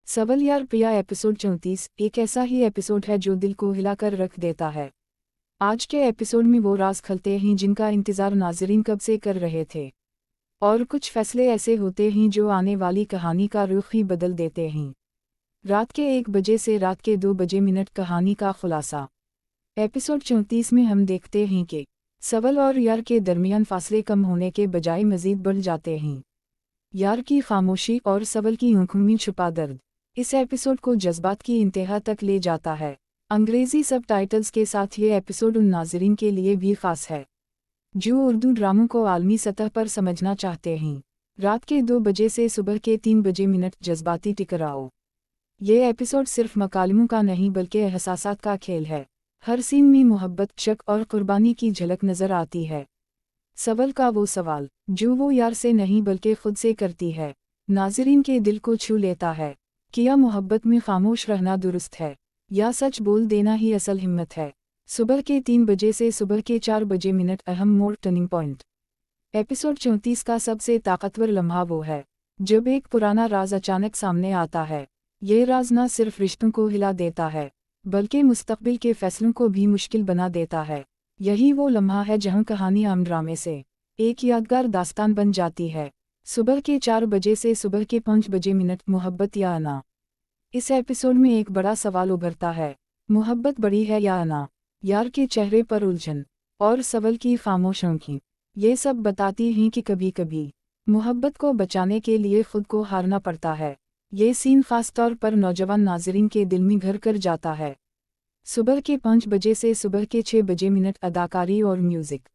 सवल यार पिया एपिसोड 34 एक ऐसा ही एपिसोड है जो दिल को हिलाकर रख देता है। आज के एपिसोड में वो राज खलते हैं जिनका इंतजार नाज़रीन कब से कर रहे थे, और कुछ फैसले ऐसे होते हैं जो आने वाली कहानी का रुख ही बदल देते हैं। रात के 1 बजे से रात के 2 बजे मिनट कहानी का खुलासा। एपिसोड 34 में हम देखते हैं कि सवल और यार के दरमियान फासले कम होने के बजाय मज़ीद बढ़ जाते हैं। यार की खामोशी और सवल की आंखों में छुपा दर्द इस एपिसोड को जज्बात की इंतहा तक ले जाता है। अंग्रेज़ी सबटाइटल्स के साथ ये एपिसोड उन नाज़रीन के लिए भी ख़ास है जो उर्दू ड्रामों को आलमी सतह पर समझना चाहते हैं। रात के 2 बजे से सुबह के 3 बजे मिनट जज्बाती टकराव। ये एपिसोड सिर्फ मकालमों का नहीं बल्कि एहसासात का खेल है। हर सीन में मोहब्बत, शक और कुर्बानी की झलक नज़र आती है। सवल का वो सवाल जो वो यार से नहीं बल्कि खुद से करती है, नाज़रीन के दिल को छू लेता है। क्या मोहब्बत में खामोश रहना दुरुस्त है या सच बोल देना ही असल हिम्मत है? सुबह के 3 बजे से सुबह के 4 बजे मिनट अहम मोड़, टर्निंग पॉइंट। एपिसोड 34 का सबसे ताकतवर लम्हा वो है जब एक पुराना राज अचानक सामने आता है। ये राज न सिर्फ रिश्तों को हिला देता है बल्कि मुस्तकबिल के फैसलों को भी मुश्किल बना देता है। यही वो लम्हा है जहां कहानी आम ड्रामे से एक यादगार दास्तान बन जाती है। सुबह के 4 बजे से सुबह के 5 बजे मिनट, मोहब्बत या अना। इस एपिसोड में एक बड़ा सवाल उभरता है, मोहब्बत बड़ी है या अना? यार के चेहरे पर उलझन और सवल की खामोश आंखें ये सब बताती हैं कि कभी कभी मोहब्बत को बचाने के लिए खुद को हारना पड़ता है। ये सीन खास तौर पर नौजवान नाज़रीन के दिल में घर कर जाता है। सुबह के 5 बजे से सुबह के 6 बजे मिनट, अदाकारी और म्यूज़िक।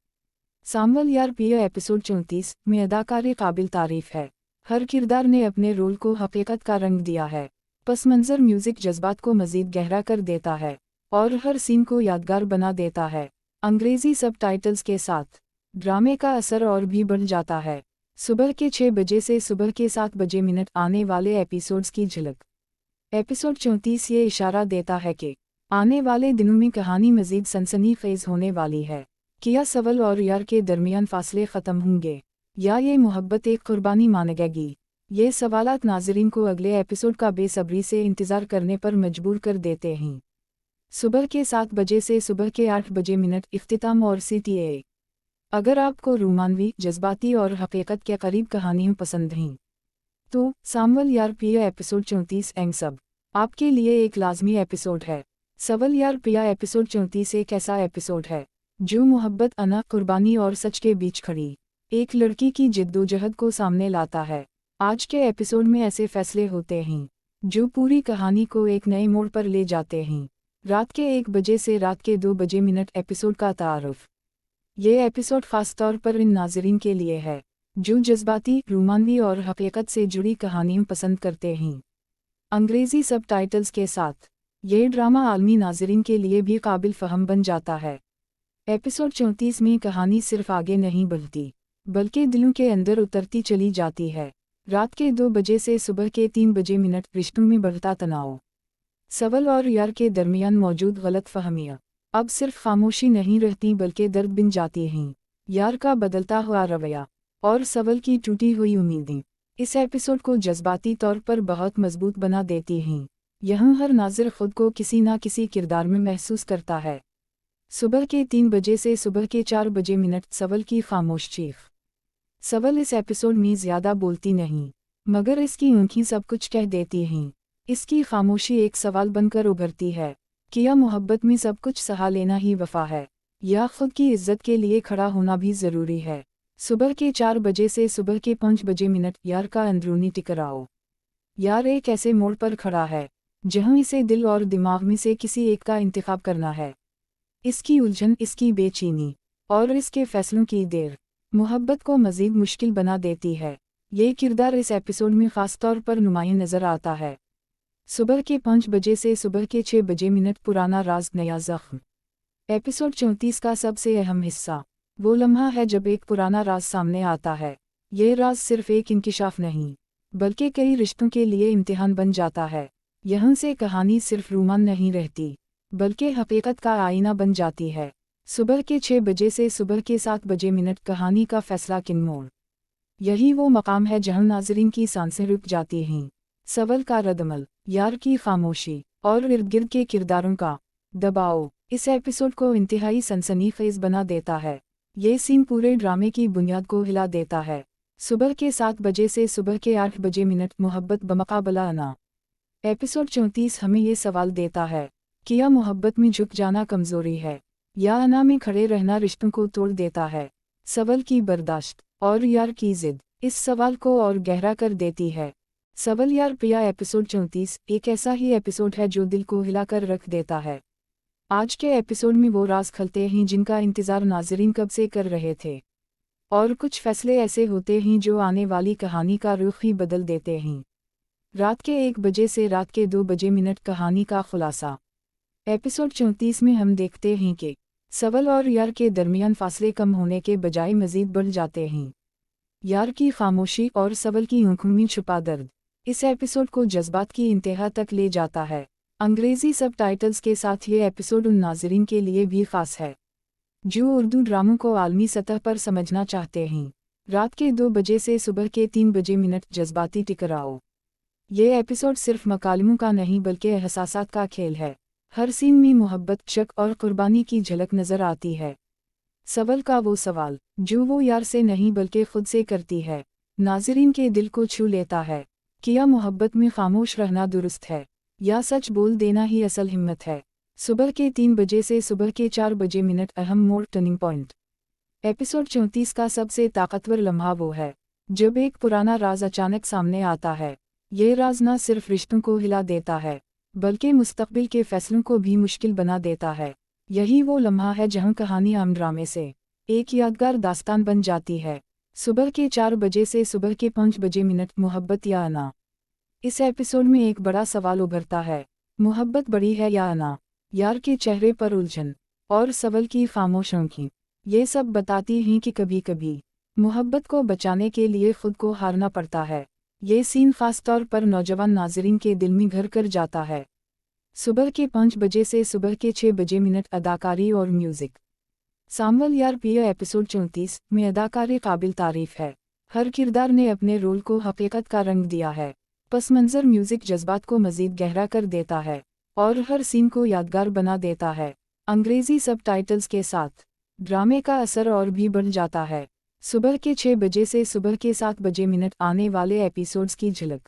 सवल यार पिया एपिसोड 34 में अदाकारी काबिल तारीफ है। हर किरदार ने अपने रोल को हकीकत का रंग दिया है। पस मंज़र म्यूज़िक जज्बात को मज़ीद गहरा कर देता है और हर सीन को यादगार बना देता है। अंग्रेज़ी सबटाइटल्स के साथ ड्रामे का असर और भी बढ़ जाता है। सुबह के 6 बजे से सुबह के 7 बजे मिनट, आने वाले एपिसोड्स की झलक। एपिसोड 34 ये इशारा देता है कि आने वाले दिनों में कहानी मज़ीद सनसनीखेज़ होने वाली है। क्या सवल और यार के दरमियान फासले ख़त्म होंगे या ये मोहब्बत एक कुर्बानी मानेगी? ये सवालात नाज़रीन को अगले एपिसोड का बेसब्री से इंतज़ार करने पर मजबूर कर देते हैं। सुबह के 7 बजे से सुबह के 8 बजे मिनट, इख्तिताम और CTA। अगर आपको रोमानवी, जज्बाती और हकीकत के करीब कहानियाँ पसंद हैं तो सवल यार पिया एपिसोड 34 एंग सब आपके लिए एक लाजमी एपिसोड है। सवल यार पिया एपिसोड 34 एक ऐसा एपिसोड है जो मोहब्बत, अना, कुर्बानी और सच के बीच खड़ी एक लड़की की जिद्दोजहद को सामने लाता है। आज के एपिसोड में ऐसे फैसले होते हैं जो पूरी कहानी को एक नए मोड़ पर ले जाते हैं। रात के 1 बजे से रात के 2 बजे मिनट, एपिसोड का तारुफ। ये एपिसोड ख़ास तौर पर इन नाज़रीन के लिए है जो जज्बाती, रोमानवी और हकीकत से जुड़ी कहानियाँ पसंद करते हैं। अंग्रेज़ी सबटाइटल्स के साथ ये ड्रामा आलमी नाज़रीन के लिए भी काबिल फ़हम बन जाता है। एपिसोड 34 में कहानी सिर्फ आगे नहीं बढ़ती बल्कि दिलों के अंदर उतरती चली जाती है। रात के 2 बजे से सुबह के 3 बजे मिनट, रिश्तों में बढ़ता तनाव। सवल और यार के दरमियान मौजूद गलत फहमियाँ अब सिर्फ खामोशी नहीं रहती बल्कि दर्द बिन जाती हैं। यार का बदलता हुआ रवैया और सवल की टूटी हुई उम्मीदें इस एपिसोड को जज्बाती तौर पर बहुत मजबूत बना देती हैं। यहाँ हर नाज़िर खुद को किसी ना किसी किरदार में महसूस करता है। सुबह के 3 बजे से सुबह के 4 बजे मिनट, सवल की खामोश चीख। सवल इस एपिसोड में ज़्यादा बोलती नहीं मगर इसकी आँखें सब कुछ कह देती हैं। इसकी खामोशी एक सवाल बनकर उभरती है, क्या मोहब्बत में सब कुछ सहा लेना ही वफा है या खुद की इज्जत के लिए खड़ा होना भी ज़रूरी है? सुबह के 4 बजे से सुबह के 5 बजे मिनट, यार का अंदरूनी टकराव। यार एक ऐसे मोड़ पर खड़ा है जहां इसे दिल और दिमाग में से किसी एक का इंतखाब करना है। इसकी उलझन, इसकी बेचैनी और इसके फैसलों की देर मोहब्बत को मज़ीद मुश्किल बना देती है। ये किरदार इस एपिसोड में ख़ास तौर पर नुमायां नज़र आता है। सुबह के 5 बजे से सुबह के 6 बजे मिनट, पुराना राज, नया ज़ख्म। एपिसोड 34 का सबसे अहम हिस्सा वो लम्हा है जब एक पुराना राज सामने आता है। ये राज सिर्फ एक इंकिशाफ नहीं बल्कि कई रिश्तों के लिए इम्तिहान बन जाता है। यहाँ से कहानी सिर्फ रोमान नहीं रहती बल्कि हकीकत का आईना बन जाती है। सुबह के 6 बजे से सुबह के 7 बजे मिनट, कहानी का फैसला, किन मोड़। यही वो मकाम है जहां नाज़रीन की सांसें रुक जाती हैं। सवल का रद्दमल, यार की खामोशी और इर्द गिर्द के किरदारों का दबाव इस एपिसोड को इंतहाई सनसनीखेज बना देता है। ये सीन पूरे ड्रामे की बुनियाद को हिला देता है। सुबह के 7 बजे से सुबह के 8 बजे मिनट मोहब्बत बमुकाबला अना। एपिसोड 34 हमें ये सवाल देता है, क्या मोहब्बत में झुक जाना कमजोरी है या अना में खड़े रहना रिश्तों को तोड़ देता है। सवल की बर्दाश्त और यार की जिद इस सवाल को और गहरा कर देती है। सवल यार पिया एपिसोड 34 एक ऐसा ही एपिसोड है जो दिल को हिलाकर रख देता है। आज के एपिसोड में वो राज खलते हैं जिनका इंतजार नाज़रीन कब से कर रहे थे, और कुछ फैसले ऐसे होते हैं जो आने वाली कहानी का रुख ही बदल देते हैं। रात के 1 बजे से रात के 2 बजे मिनट कहानी का खुलासा। एपिसोड 34 में हम देखते हैं कि सवल और यार के दरमियान फासले कम होने के बजाय मजीद बढ़ जाते हैं। यार की खामोशी और सवल की आंखों में छुपा दर्द इस एपिसोड को जज्बात की इंतहा तक ले जाता है। अंग्रेजी सब टाइटल्स के साथ ये एपिसोड उन नाज़रीन के लिए भी खास है जो उर्दू ड्रामों को आलमी सतह पर समझना चाहते हैं। रात के 2 बजे से सुबह के 3 बजे मिनट जज्बाती टकराव। ये एपिसोड सिर्फ मकालमों का नहीं बल्कि एहसासात का खेल है। हर सीन में मोहब्बत, शक और कुर्बानी की झलक नजर आती है। सवल का वो सवाल जो वो यार से नहीं बल्कि खुद से करती है, नाज़रीन के दिल को छू लेता है। क्या मोहब्बत में खामोश रहना दुरुस्त है या सच बोल देना ही असल हिम्मत है। सुबह के 3 बजे से सुबह के 4 बजे मिनट अहम मोड़, टर्निंग पॉइंट। एपिसोड 34 का सबसे ताकतवर लम्हा वो है जब एक पुराना राज अचानक सामने आता है। ये राज न सिर्फ रिश्तों को हिला देता है बल्कि मुस्तकबिल के फैसलों को भी मुश्किल बना देता है। यही वो लम्हा है जहां कहानी आम ड्रामे से एक यादगार दास्तान बन जाती है। सुबह के 4 बजे से सुबह के 5 बजे मिनट, मोहब्बत या अना। इस एपिसोड में एक बड़ा सवाल उभरता है, मोहब्बत बड़ी है या अना। यार के चेहरे पर उलझन और सवल की खामोश आंखें ये सब बताती हैं कि कभी कभी मोहब्बत को बचाने के लिए खुद को हारना पड़ता है। ये सीन खास तौर पर नौजवान नाज़रीन के दिल में घर कर जाता है। सुबह के 5 बजे से सुबह के 6 बजे मिनट, अदाकारी और म्यूजिक। सामवल यार पिया एपिसोड 34 में अदाकारी काबिल तारीफ है। हर किरदार ने अपने रोल को हकीकत का रंग दिया है। पस मंज़र म्यूजिक जज्बात को मज़ीद गहरा कर देता है और हर सीन को यादगार बना देता है। अंग्रेज़ी सब टाइटल्स के साथ ड्रामे का असर और भी बढ़ जाता है। सुबह के 6 बजे से सुबह के 7 बजे मिनट, आने वाले एपिसोड्स की झलक।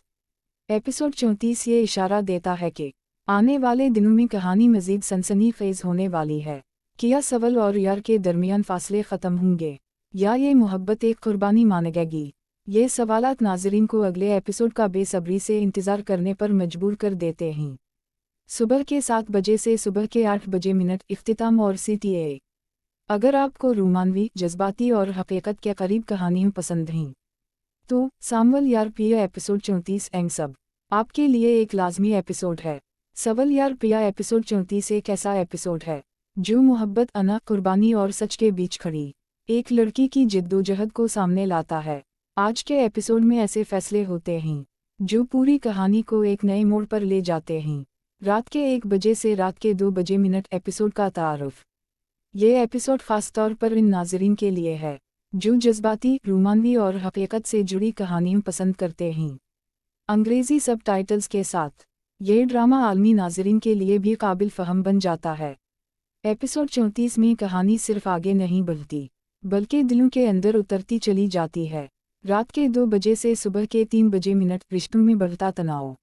एपिसोड 34 ये इशारा देता है कि आने वाले दिनों में कहानी मज़ीद सनसनीखेज होने वाली है। क्या सवल और यार के दरमियान फासले ख़त्म होंगे या ये मोहब्बत एक कुर्बानी मानेगी। ये सवालात नाज़रीन को अगले एपिसोड का बेसब्री से इंतज़ार करने पर मजबूर कर देते हैं। सुबह के 7 बजे से सुबह के 8 बजे मिनट, इख्तिताम और CTA। अगर आपको रोमानवी, जज्बाती और हकीकत के करीब कहानियाँ पसंद हैं तो सामवल यार पिया एपिसोड 34 एंग सब आपके लिए एक लाजमी एपिसोड है। सवल यार पिया एपिसोड 34 एक ऐसा एपिसोड है जो मोहब्बत, अना, कुर्बानी और सच के बीच खड़ी एक लड़की की जिद्दोजहद को सामने लाता है। आज के एपिसोड में ऐसे फैसले होते हैं जो पूरी कहानी को एक नए मोड़ पर ले जाते हैं। रात के 1 बजे से रात के 2 बजे मिनट, एपिसोड का तारुफ। ये एपिसोड खास तौर पर इन नाज़रीन के लिए है जो जज्बाती, रोमानवी और हकीकत से जुड़ी कहानियाँ पसंद करते हैं। अंग्रेज़ी सब टाइटल्स के साथ ये ड्रामा आलमी नाज़रीन के लिए भी काबिल फ़हम बन जाता है। एपिसोड 34 में कहानी सिर्फ आगे नहीं बढ़ती बल्कि दिलों के अंदर उतरती चली जाती है। रात के 2 बजे से सुबह के 3 बजे मिनट, रिश्तों में बढ़ता तनाव।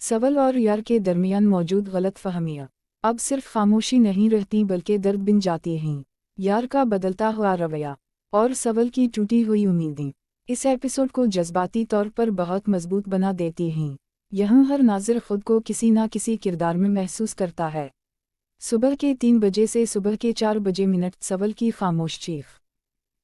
सवल और यार के दरमियान मौजूद गलत फहमियाँ अब सिर्फ खामोशी नहीं रहती बल्कि दर्द बन जाती हैं। यार का बदलता हुआ रवैया और सवल की टूटी हुई उम्मीदें इस एपिसोड को जज्बाती तौर पर बहुत मजबूत बना देती हैं। यहाँ हर नाज़िर खुद को किसी न किसी किरदार में महसूस करता है। सुबह के 3 बजे से सुबह के 4 बजे मिनट, सवल की खामोश चीख।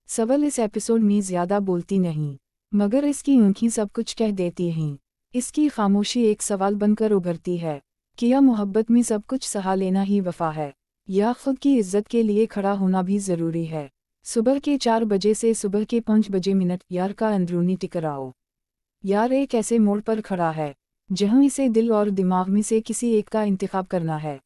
सवल इस एपिसोड में ज़्यादा बोलती नहीं मगर इसकी आँखें सब कुछ कह देती हैं। इसकी खामोशी एक सवाल बनकर उभरती है, क्या मोहब्बत में सब कुछ सहा लेना ही वफा है या खुद की इज्जत के लिए खड़ा होना भी ज़रूरी है। सुबह के 4 बजे से सुबह के 5 बजे मिनट, यार का अंदरूनी टकराव। यार एक ऐसे मोड़ पर खड़ा है जहां इसे दिल और दिमाग में से किसी एक का इंतखाब करना है।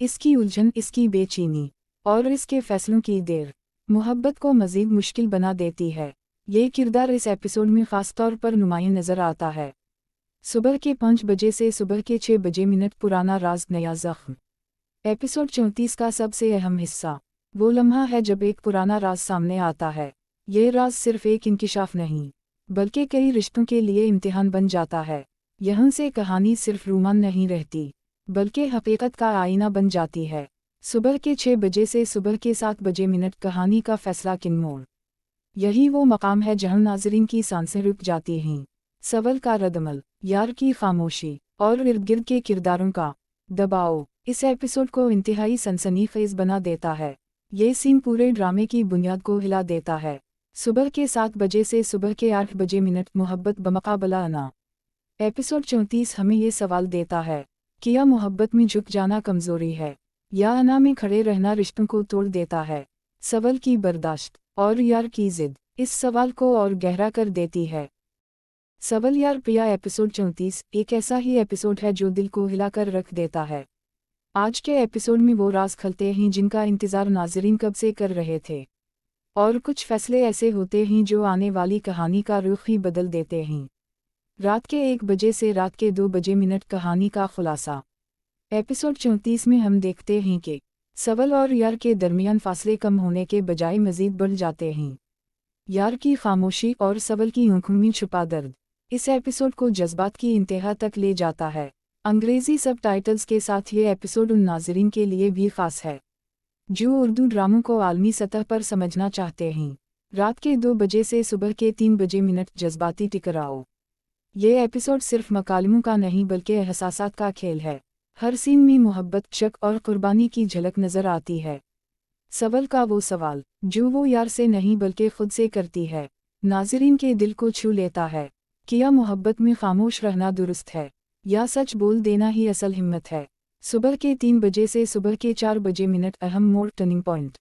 इसकी उलझन, इसकी बेचैनी और इसके फैसलों की देर मोहब्बत को मज़ीद मुश्किल बना देती है। ये किरदार इस एपिसोड में ख़ास तौर पर नुमायां नज़र आता है। सुबह के 5 बजे से सुबह के 6 बजे मिनट पुराना राज नया जख्म। एपिसोड 34 का सबसे अहम हिस्सा वो लम्हा है जब एक पुराना राज सामने आता है। ये राज सिर्फ एक इंकिशाफ नहीं बल्कि कई रिश्तों के लिए इम्तिहान बन जाता है। यहाँ से कहानी सिर्फ रोमान नहीं रहती बल्कि हकीकत का आईना बन जाती है। सुबह के 6 बजे से सुबह के 7 बजे मिनट कहानी का फैसला किन मोड़। यही वो मकाम है जहाँ नाज़रीन की सांसें रुक जाती हैं। सवाल का रद्दमल, यार की खामोशी और इर्द गिर्द के किरदारों का दबाव इस एपिसोड को इंतहाई सनसनीखेज बना देता है। ये सीन पूरे ड्रामे की बुनियाद को हिला देता है। सुबह के 7 बजे से सुबह के 8 बजे मिनट मोहब्बत बमुकाबला अना। एपिसोड 34 हमें ये सवाल देता है, क्या मोहब्बत में झुक जाना कमज़ोरी है या अना में खड़े रहना रिश्तों को तोड़ देता है। सवाल की बर्दाश्त और यार की जिद इस सवाल को और गहरा कर देती है। सवाल यार पिया एपिसोड 34 एक ऐसा ही एपिसोड है जो दिल को हिलाकर रख देता है। आज के एपिसोड में वो राज खलते हैं जिनका इंतज़ार नाज़रीन कब से कर रहे थे, और कुछ फैसले ऐसे होते हैं जो आने वाली कहानी का रुख ही बदल देते हैं। रात के 1 बजे से रात के 2 बजे मिनट कहानी का खुलासा। एपिसोड 34 में हम देखते हैं कि सवाल और यार के दरमियान फासले कम होने के बजाय मज़ीद बढ़ जाते हैं। यार की खामोशी और सवाल की आंखों में छुपा दर्द इस एपिसोड को जज्बात की इंतहा तक ले जाता है। अंग्रेज़ी सब टाइटल्स के साथ ये एपिसोड उन नाज़रीन के लिए भी ख़ास है जो उर्दू ड्रामों को आलमी सतह पर समझना चाहते हैं। रात के 2 बजे से सुबह के 3 बजे मिनट जज्बाती टकराव। ये एपिसोड सिर्फ मकालमों का नहीं बल्कि एहसासात का खेल है। हर सीन में मोहब्बत, शक और कुर्बानी की झलक नज़र आती है। सवाल का वो सवाल जो वो यार से नहीं बल्कि खुद से करती है, नाज़रीन के दिल को छू लेता है। क्या मोहब्बत में खामोश रहना दुरुस्त है या सच बोल देना ही असल हिम्मत है। सुबह के 3 बजे से सुबह के 4 बजे मिनट अहम मोड़, टर्निंग पॉइंट।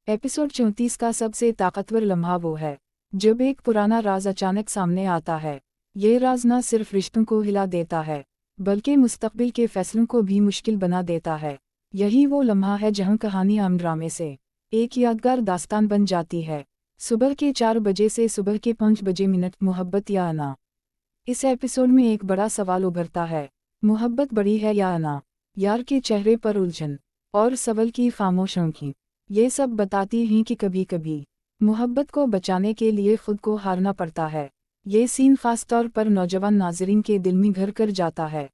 एपिसोड 34 का सबसे ताकतवर लम्हा वो है जब एक पुराना राज अचानक सामने आता है। ये राज न सिर्फ रिश्तों को हिला देता है बल्कि मुस्तकबिल के फैसलों को भी मुश्किल बना देता है। यही वो लम्हा है जहां कहानी आम ड्रामे से एक यादगार दास्तान बन जाती है। सुबह के 4 बजे से सुबह के 5 बजे मिनट मोहब्बत या अना। इस एपिसोड में एक बड़ा सवाल उभरता है, मोहब्बत बड़ी है या अना। यार के चेहरे पर उलझन और सवाल की खामोश आंखें ये सब बताती हैं कि कभी कभी मोहब्बत को बचाने के लिए खुद को हारना पड़ता है। ये सीन खास तौर पर नौजवान नाज़रीन के दिल में घर कर जाता है।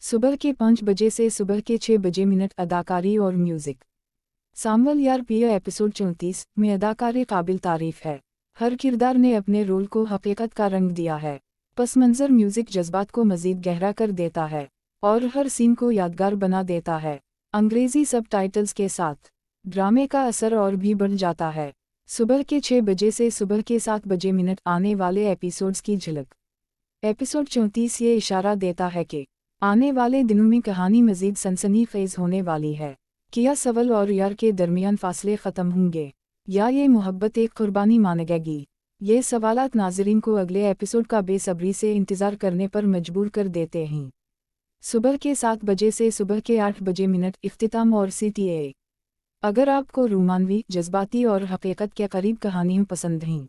सुबह के 5 बजे से सुबह के 6 बजे मिनट अदाकारी और म्यूज़िक। सामवल यार पिया एपिसोड 34 में अदाकारी काबिल तारीफ है। हर किरदार ने अपने रोल को हकीकत का रंग दिया है। पस मंज़र म्यूज़िक जज्बात को मज़ीद गहरा कर देता है और हर सीन को यादगार बना देता है। अंग्रेज़ी सब टाइटल्स के साथ ड्रामे का असर और भी बढ़ जाता है। सुबह के 6 बजे से सुबह के 7 बजे मिनट आने वाले एपिसोड्स की झलक। एपिसोड 34 ये इशारा देता है कि आने वाले दिनों में कहानी मज़ीद सनसनीखेज़ होने वाली है। क्या सवाल और यार के दरमियान फासले ख़त्म होंगे या ये मोहब्बत एक कुर्बानी मानेगी। ये सवालात नाज़रीन को अगले एपिसोड का बेसब्री से इंतज़ार करने पर मजबूर कर देते हैं। सुबह के 7 बजे से सुबह के 8 बजे मिनट इख्तिताम और CTA। अगर आपको रोमानवी, जज्बाती और हकीकत के करीब कहानियाँ पसंद हैं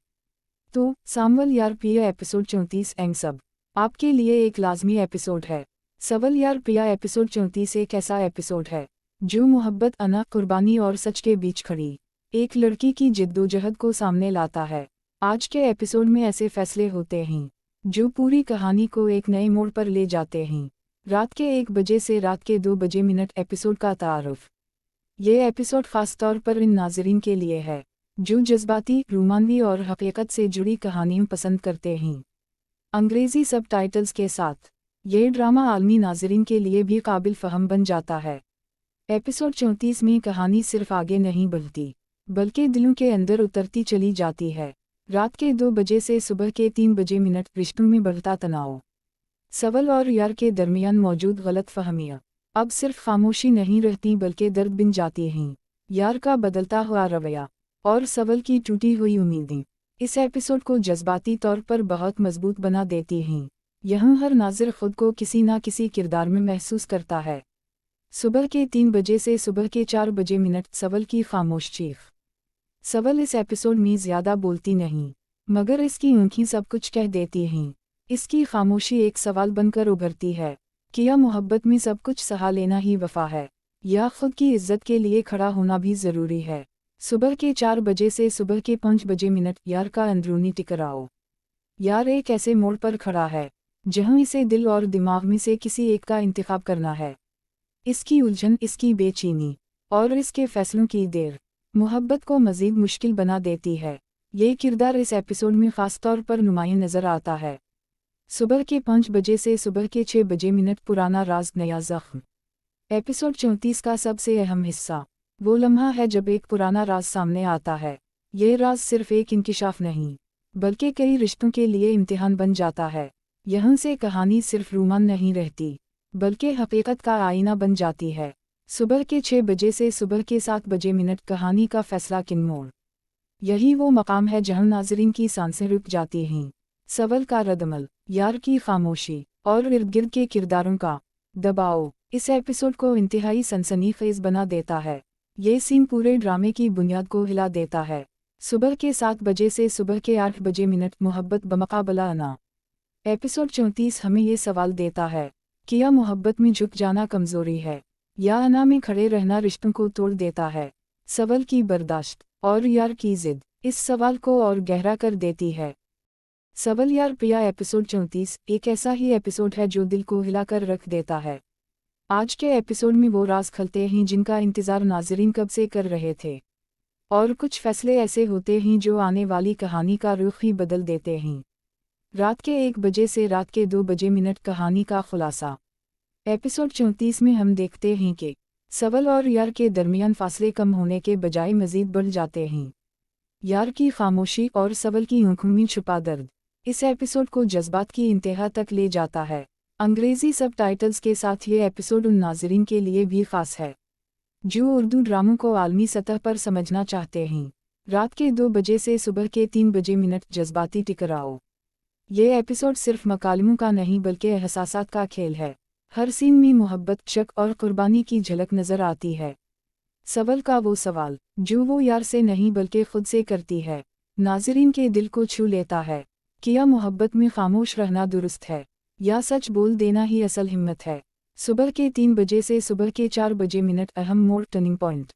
तो सामवल यार पिया एपिसोड 34 एंग सब आपके लिए एक लाजमी एपिसोड है। सवाल यार पिया एपिसोड 34 एक ऐसा एपिसोड है जो मोहब्बत, अना, कुर्बानी और सच के बीच खड़ी एक लड़की की जिद्दोजहद को सामने लाता है। आज के एपिसोड में ऐसे फैसले होते हैं जो पूरी कहानी को एक नए मोड़ पर ले जाते हैं। रात के 1 बजे से रात के 2 बजे मिनट एपिसोड का तारुफ। ये एपिसोड ख़ास तौर पर इन नाज़रीन के लिए है जो जज्बाती, रोमानवी और हकीकत से जुड़ी कहानियाँ पसंद करते हैं। अंग्रेज़ी सब टाइटल्स के साथ ये ड्रामा आलमी नाज़रीन के लिए भी काबिल फ़हम बन जाता है। एपिसोड 34 में कहानी सिर्फ आगे नहीं बढ़ती बल्कि दिलों के अंदर उतरती चली जाती है। रात के 2 बजे से सुबह के 3 बजे मिनट रिश्तों में बढ़ता तनाव। सवाल और यार के दरमियान मौजूद गलत फहमियाँ अब सिर्फ खामोशी नहीं रहती बल्कि दर्द बिन जाती हैं। यार का बदलता हुआ रवैया और सवाल की टूटी हुई उम्मीदें इस एपिसोड को जज्बाती तौर पर बहुत मजबूत बना देती हैं। यहाँ हर नाज़िर खुद को किसी न किसी किरदार में महसूस करता है। सुबह के 3 बजे से सुबह के 4 बजे मिनट सवाल की खामोश चीख। सवाल इस एपिसोड में ज़्यादा बोलती नहीं मगर इसकी आँखें सब कुछ कह देती हैं। اس کی خاموشی ایک سوال بن کر ابھرتی ہے، کیا محبت میں سب کچھ سہا لینا ہی وفا ہے، یا خود کی عزت کے لیے کھڑا ہونا بھی ضروری ہے؟ صبح کے 4 بجے سے صبح کے 5 بجے منٹ، یار کا اندرونی ٹکراؤ۔ یار ایک ایسے موڑ پر کھڑا ہے جہاں اسے دل اور دماغ میں سے کسی ایک کا انتخاب کرنا ہے۔ اس کی الجھن، اس کی بے چینی اور اس کے فیصلوں کی دیر محبت کو مزید مشکل بنا دیتی ہے۔ یہ کردار اس ایپیسوڈ میں خاص طور پر نمایاں نظر آتا ہے۔ صبح کے 5 بجے سے صبح کے 6 بجے منٹ، پرانا راز نیا زخم۔ ایپیسوڈ 34 کا سب سے اہم حصہ وہ لمحہ ہے جب ایک پرانا راز سامنے آتا ہے۔ یہ راز صرف ایک انکشاف نہیں بلکہ کئی رشتوں کے لیے امتحان بن جاتا ہے۔ یہاں سے کہانی صرف رومان نہیں رہتی بلکہ حقیقت کا آئینہ بن جاتی ہے۔ صبح کے 6 بجے سے صبح کے 7 بجے منٹ، کہانی کا فیصلہ کن موڑ۔ یہی وہ مقام ہے جہاں ناظرین کی سانسیں رک جاتی ہیں۔ سول کا ردعمل، یار کی خاموشی اور ارد گرد کے کرداروں کا دباؤ اس ایپیسوڈ کو انتہائی سنسنی خیز بنا دیتا ہے۔ یہ سین پورے ڈرامے کی بنیاد کو ہلا دیتا ہے۔ صبح کے 7 بجے سے صبح کے 8 بجے منٹ، محبت بمقابلہ انا۔ ایپیسوڈ 34 ہمیں یہ سوال دیتا ہے، کیا محبت میں جھک جانا کمزوری ہے، یا انا میں کھڑے رہنا رشتوں کو توڑ دیتا ہے؟ سول کی برداشت اور یار کی ضد اس سوال کو اور گہرا کر دیتی ہے۔ سول یار پیا، ایپیسوڈ 34 ایک ایسا ہی ایپیسوڈ ہے جو دل کو ہلا کر رکھ دیتا ہے۔ آج کے ایپیسوڈ میں وہ راز کھلتے ہیں جن کا انتظار ناظرین کب سے کر رہے تھے، اور کچھ فیصلے ایسے ہوتے ہیں جو آنے والی کہانی کا رخ ہی بدل دیتے ہیں۔ رات کے 1 بجے سے رات کے 2 بجے منٹ، کہانی کا خلاصہ۔ ایپیسوڈ 34 میں ہم دیکھتے ہیں کہ سول اور یار کے درمیان فاصلے کم ہونے کے بجائے مزید بڑھ جاتے ہیں۔ یار کی خاموشی اور سول کی آنکھوں میں چھپا درد اس ایپیسوڈ کو جذبات کی انتہا تک لے جاتا ہے۔ انگریزی سب ٹائٹلز کے ساتھ یہ ایپیسوڈ ان ناظرین کے لیے بھی خاص ہے جو اردو ڈراموں کو عالمی سطح پر سمجھنا چاہتے ہیں۔ رات کے 2 بجے سے صبح کے 3 بجے منٹ، جذباتی ٹکراؤ۔ یہ ایپیسوڈ صرف مکالموں کا نہیں بلکہ احساسات کا کھیل ہے۔ ہر سین میں محبت، شک اور قربانی کی جھلک نظر آتی ہے۔ سول کا وہ سوال جو وہ یار سے نہیں بلکہ خود سے کرتی ہے، ناظرین کے دل کو چھو لیتا ہے۔ کیا محبت میں خاموش رہنا درست ہے، یا سچ بول دینا ہی اصل ہمت ہے؟ صبح کے 3 بجے سے صبح کے 4 بجے منٹ، اہم موڑ، ٹرننگ پوائنٹ۔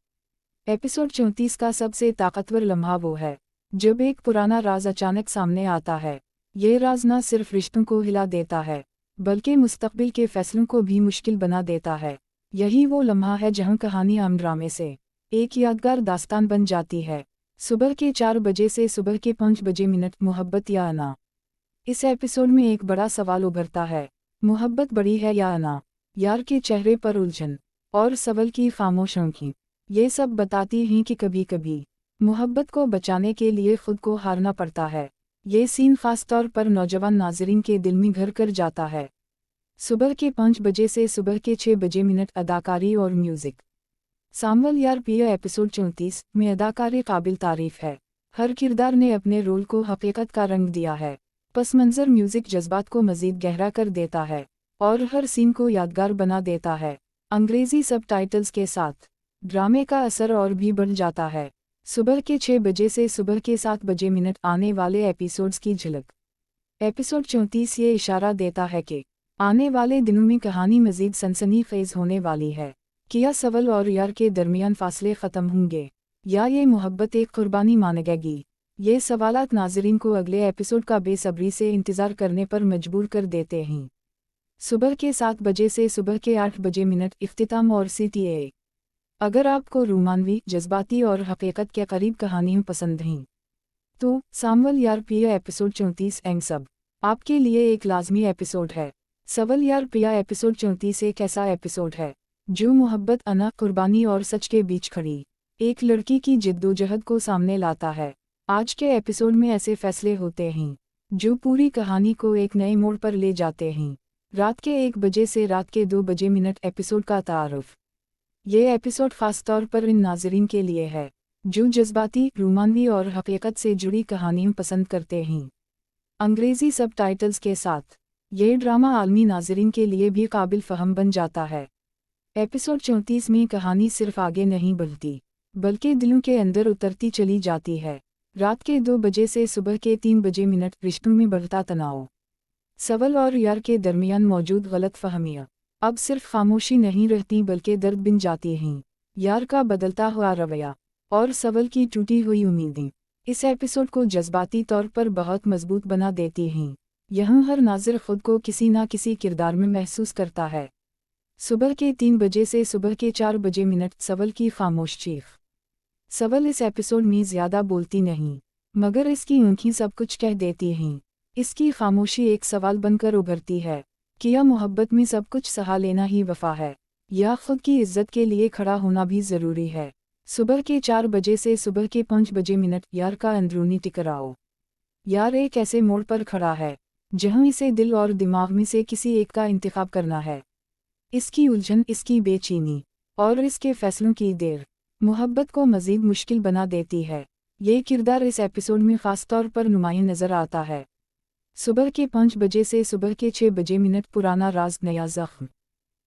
ایپیسوڈ 34 کا سب سے طاقتور لمحہ وہ ہے جب ایک پرانا راز اچانک سامنے آتا ہے۔ یہ راز نہ صرف رشتوں کو ہلا دیتا ہے بلکہ مستقبل کے فیصلوں کو بھی مشکل بنا دیتا ہے۔ یہی وہ لمحہ ہے جہاں کہانی عام ڈرامے سے ایک یادگار داستان بن جاتی ہے۔ صبح کے 4 بجے سے صبح کے 5 بجے منٹ، محبت یا انا۔ اس ایپیسوڈ میں ایک بڑا سوال ابھرتا ہے، محبت بڑی ہے یا انا؟ یار کے چہرے پر الجھن اور سول کی خاموش آنکھیں یہ سب بتاتی ہیں کہ کبھی کبھی محبت کو بچانے کے لیے خود کو ہارنا پڑتا ہے۔ یہ سین خاص طور پر نوجوان ناظرین کے دل میں گھر کر جاتا ہے۔ صبح کے 5 بجے سے صبح کے 6 بجے منٹ، اداکاری اور میوزک۔ سامول یار پیا، ایپیسوڈ 34 میں اداکاری قابل تعریف ہے۔ ہر کردار نے اپنے رول کو حقیقت کا رنگ دیا ہے۔ پس منظر میوزک جذبات کو مزید گہرا کر دیتا ہے اور ہر سین کو یادگار بنا دیتا ہے۔ انگریزی سب ٹائٹلز کے ساتھ ڈرامے کا اثر اور بھی بڑھ جاتا ہے۔ صبح کے 6 بجے سے صبح کے 7 بجے منٹ، آنے والے ایپیسوڈز کی جھلک۔ ایپیسوڈ 34 یہ اشارہ دیتا ہے کہ آنے والے دنوں میں کہانی مزید سنسنی خیز ہونے والی ہے۔ کیا سول اور یار کے درمیان فاصلے ختم ہوں گے، یا یہ محبت ایک قربانی مانے گی؟ یہ سوالات ناظرین کو اگلے ایپیسوڈ کا بے صبری سے انتظار کرنے پر مجبور کر دیتے ہیں۔ صبح کے 7 بجے سے صبح کے 8 بجے منٹ، اختتام اور CTA۔ اگر آپ کو رومانوی، جذباتی اور حقیقت کے قریب کہانیاں پسند ہیں تو سامول یار پیا، ایپیسوڈ 34 اینگ سب آپ کے لیے ایک لازمی ایپیسوڈ ہے۔ سول یار پیا، ایپیسوڈ 34 ایک ایسا ایپیسوڈ ہے جو محبت، انا، قربانی اور سچ کے بیچ کھڑی ایک لڑکی کی جدوجہد کو سامنے لاتا ہے۔ آج کے ایپیسوڈ میں ایسے فیصلے ہوتے ہیں جو پوری کہانی کو ایک نئے موڑ پر لے جاتے ہیں۔ رات کے 1 بجے سے رات کے 2 بجے منٹ، ایپیسوڈ کا تعارف۔ یہ ایپیسوڈ خاص طور پر ان ناظرین کے لیے ہے جو جذباتی، رومانوی اور حقیقت سے جڑی کہانیاں پسند کرتے ہیں۔ انگریزی سب ٹائٹلز کے ساتھ یہ ڈرامہ عالمی ناظرین کے لیے بھی قابل فہم بن جاتا ہے۔ ایپیسوڈ 34 میں کہانی صرف آگے نہیں بڑھتی بلکہ دلوں کے اندر اترتی چلی جاتی ہے۔ رات کے 2 بجے سے صبح کے 3 بجے منٹ، رشتوں میں بڑھتا تناؤ۔ सवल और यार के दरमियान मौजूद गलत फहमियाँ अब सिर्फ खामोशी नहीं रहती बल्कि दर्द बिन जाती हैं। यार का बदलता हुआ रवैया और सवल की टूटी हुई उम्मीदें इस एपिसोड को जज्बाती तौर पर बहुत मजबूत बना देती हैं। यहाँ हर नाज़िर खुद को किसी न किसी किरदार में महसूस करता है। सुबह के 3 बजे से सुबह के 4 बजे मिनट सवल की खामोश चीख। सवल इस एपिसोड में ज़्यादा बोलती नहीं, मगर इसकी आँखें सब कुछ कह देती हैं। इसकी खामोशी एक सवाल बनकर उभरती है, क्या मोहब्बत में सब कुछ सहा लेना ही वफा है, या खुद की इज्जत के लिए खड़ा होना भी ज़रूरी है। सुबह के 4 बजे से सुबह के 5 बजे मिनट यार का अंदरूनी टकराव। यार एक ऐसे मोड़ पर खड़ा है जहां इसे दिल और दिमाग में से किसी एक का इंतखाब करना है। इसकी उलझन, इसकी बेचैनी और इसके फैसलों की देर मोहब्बत को मज़ीद मुश्किल बना देती है। ये किरदार इस एपिसोड में ख़ास तौर पर नुमायां नज़र आता है। सुबह के 5 बजे से सुबह के 6 बजे मिनट पुराना राज नया ज़ख्म।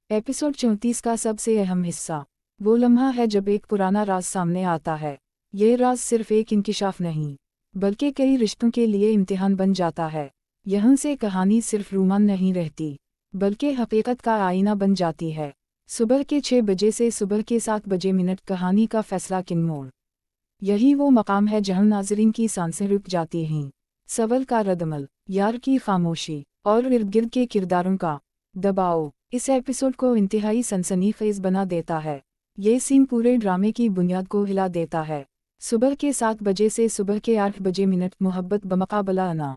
एपिसोड 34 का सबसे अहम हिस्सा वो लम्हा है जब एक पुराना राज सामने आता है। ये राज सिर्फ एक इंकिशाफ नहीं बल्कि कई रिश्तों के लिए इम्तिहान बन जाता है। यहाँ से कहानी सिर्फ रोमान नहीं रहती बल्कि हकीकत का आईना बन जाती है। सुबह के 6 बजे से सुबह के 7 बजे मिनट कहानी का फैसला किन मोड़। यही वो मकाम है जहां नाज़रीन की सांसें रुक जाती हैं। सवल का रद्दअमल, यार की खामोशी और इर्द गिर्द के किरदारों का दबाव इस एपिसोड को इंतहाई सनसनीखेज़ बना देता है। ये सीन पूरे ड्रामे की बुनियाद को हिला देता है। सुबह के 7 बजे से सुबह के 8 बजे मिनट मोहब्बत बमुकाबला अना।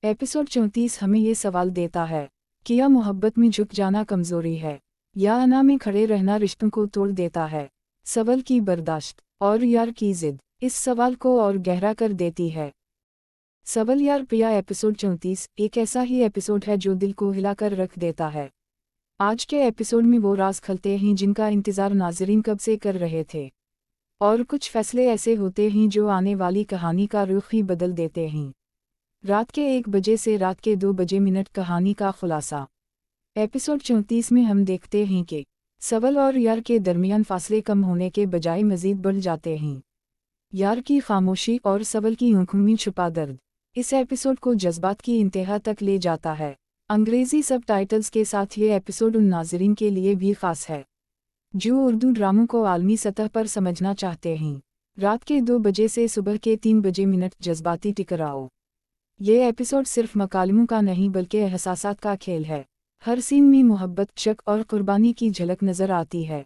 एपिसोड 34 हमें ये सवाल देता है, क्या मोहब्बत में झुक जाना कमज़ोरी है, या अना में खड़े रहना रिश्तों को तोड़ देता है। सवल की बर्दाश्त और यार की ज़िद इस सवाल को और गहरा कर देती है। सवल यार पिया एपिसोड 34 एक ऐसा ही एपिसोड है जो दिल को हिलाकर रख देता है। आज के एपिसोड में वो राज खलते हैं जिनका इंतज़ार नाज़रीन कब से कर रहे थे, और कुछ फैसले ऐसे होते हैं जो आने वाली कहानी का रुख ही बदल देते हैं। रात के 1 बजे से रात के 2 बजे मिनट कहानी का खुलासा। एपिसोड 34 में हम देखते हैं कि सवल और यार के दरमियान फासले कम होने के बजाय मज़ीद बढ़ जाते हैं। यार की खामोशी और सवल की आँखों में छुपा दर्द इस एपिसोड को जज्बात की इंतहा तक ले जाता है। अंग्रेज़ी सब टाइटल्स के साथ ये एपिसोड उन नाज़रीन के लिए भी ख़ास है जो उर्दू ड्रामों को आलमी सतह पर समझना चाहते हैं। रात के 2 बजे से सुबह के 3 बजे मिनट जज्बाती टकराव। ये एपिसोड सिर्फ मकालमों का नहीं बल्कि एहसासात का खेल है। हर सीन में मोहब्बत, शक और कुर्बानी की झलक नज़र आती है।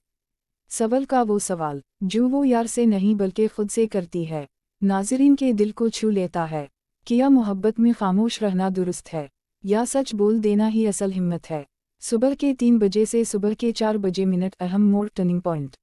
सवल का वो सवाल जो वो यार से नहीं बल्कि खुद से करती है, नाज़रीन के दिल को छू लेता है। क्या मोहब्बत में खामोश रहना दुरुस्त है, या सच बोल देना ही असल हिम्मत है। सुबह के 3 बजे से सुबह के 4 बजे मिनट अहम मोड़, टर्निंग पॉइंट।